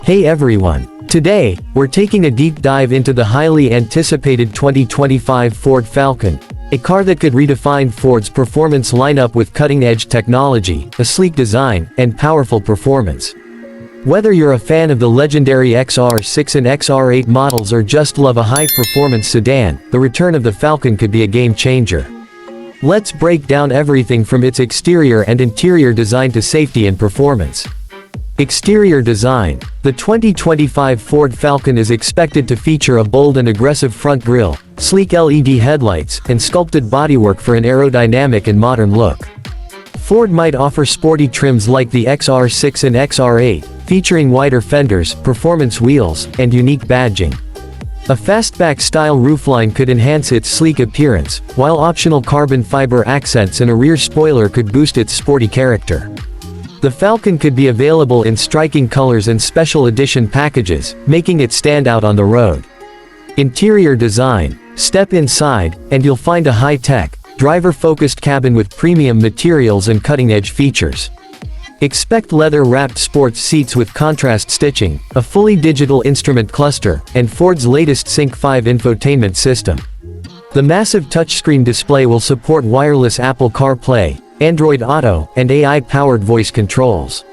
Hey everyone! Today, we're taking a deep dive into the highly anticipated 2025 Ford Falcon, a car that could redefine Ford's performance lineup with cutting-edge technology, a sleek design, and powerful performance. Whether you're a fan of the legendary XR6 and XR8 models or just love a high-performance sedan, the return of the Falcon could be a game-changer. Let's break down everything from its exterior and interior design to safety and performance. Exterior design. The 2025 Ford Falcon is expected to feature a bold and aggressive front grille, sleek LED headlights, and sculpted bodywork for an aerodynamic and modern look. Ford might offer sporty trims like the XR6 and XR8, featuring wider fenders, performance wheels, and unique badging. A fastback-style roofline could enhance its sleek appearance, while optional carbon fiber accents and a rear spoiler could boost its sporty character. The Falcon could be available in striking colors and special edition packages, making it stand out on the road. Interior design. Step inside, and you'll find a high-tech, driver-focused cabin with premium materials and cutting-edge features. Expect leather-wrapped sports seats with contrast stitching, a fully digital instrument cluster, and Ford's latest Sync 5 infotainment system. The massive touchscreen display will support wireless Apple CarPlay, Android Auto, and AI-powered voice controls.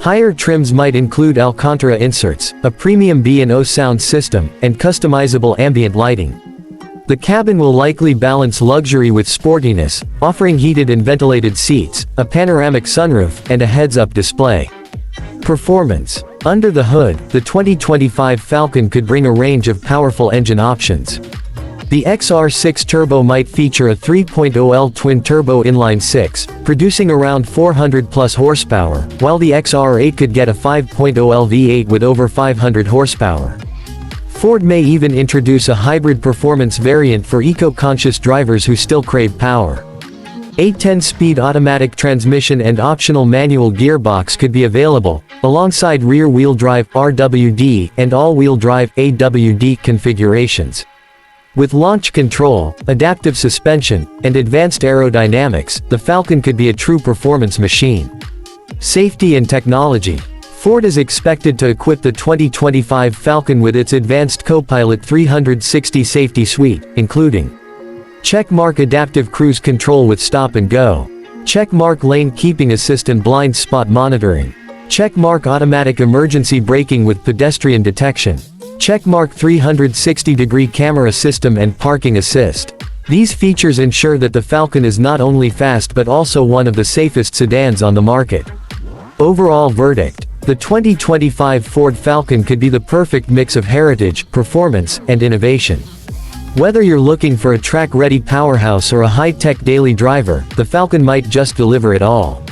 Higher trims might include Alcantara inserts, a premium B&O sound system, and customizable ambient lighting. The cabin will likely balance luxury with sportiness, offering heated and ventilated seats, a panoramic sunroof, and a heads-up display. Performance. Under the hood, the 2025 Falcon could bring a range of powerful engine options. The XR6 Turbo might feature a 3.0L twin-turbo inline-6, producing around 400-plus horsepower, while the XR8 could get a 5.0L V8 with over 500 horsepower. Ford may even introduce a hybrid performance variant for eco-conscious drivers who still crave power. A 10-speed automatic transmission and optional manual gearbox could be available, alongside rear-wheel drive (RWD) and all-wheel drive (AWD) configurations. With launch control, adaptive suspension, and advanced aerodynamics, the Falcon could be a true performance machine. Safety and technology. Ford is expected to equip the 2025 Falcon with its advanced Copilot 360 safety suite, including Checkmark adaptive cruise control with stop and go, Checkmark lane keeping assist and blind spot monitoring, Checkmark automatic emergency braking with pedestrian detection, Checkmark 360-degree camera system and parking assist. These features ensure that the Falcon is not only fast but also one of the safest sedans on the market. Overall verdict. The 2025 Ford Falcon could be the perfect mix of heritage, performance, and innovation. Whether you're looking for a track-ready powerhouse or a high-tech daily driver, the Falcon might just deliver it all.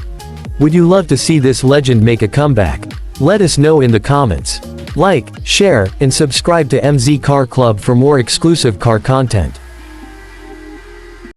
Would you love to see this legend make a comeback? Let us know in the comments. Like, share, and subscribe to MZ Car Club for more exclusive car content.